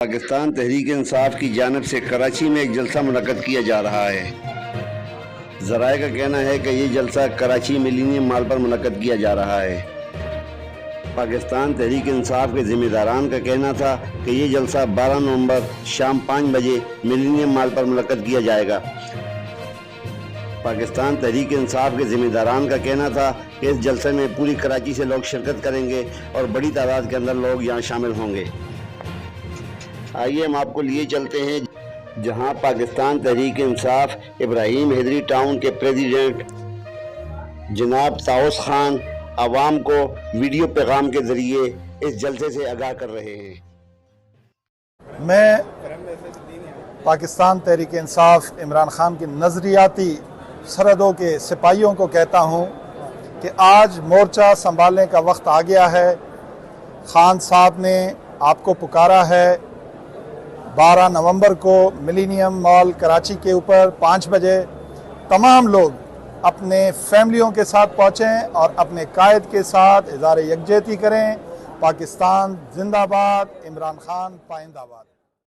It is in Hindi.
पाकिस्तान तहरीक इंसाफ की जानिब से कराची में एक जलसा मुनक्कद किया जा रहा है। ज़राए का कहना है कि ये जलसा कराची मिलीनियम माल पर मुनक्कद किया जा रहा है। पाकिस्तान तहरीक इंसाफ के ज़िम्मेदारान का कहना था कि ये जलसा 12 नवंबर शाम 5 बजे मिलीनियम माल पर मुनक्कद किया जाएगा। पाकिस्तान तहरीक इंसाफ के ज़िम्मेदारान का कहना था कि इस जलसे में पूरी कराची से लोग शिरकत करेंगे और बड़ी तादाद के अंदर लोग यहाँ शामिल होंगे। आइए हम आपको लिए चलते हैं जहां पाकिस्तान तहरीक इंसाफ इब्राहिम हैदरी टाउन के प्रेसिडेंट जनाब ताउस खान आवाम को वीडियो पैगाम के ज़रिए इस जलसे से आगाह कर रहे हैं। मैं पाकिस्तान तहरीक इंसाफ इमरान खान की नज़रियाती सरहदों के सिपाहियों को कहता हूँ कि आज मोर्चा संभालने का वक्त आ गया है। खान साहब ने आपको पुकारा है 12 नवंबर को मिलीनियम मॉल कराची के ऊपर 5 बजे। तमाम लोग अपने फैमिलियों के साथ पहुँचें और अपने कायद के साथ इज़हार यकजहती करें। पाकिस्तान जिंदाबाद, इमरान खान पाइंदाबाद।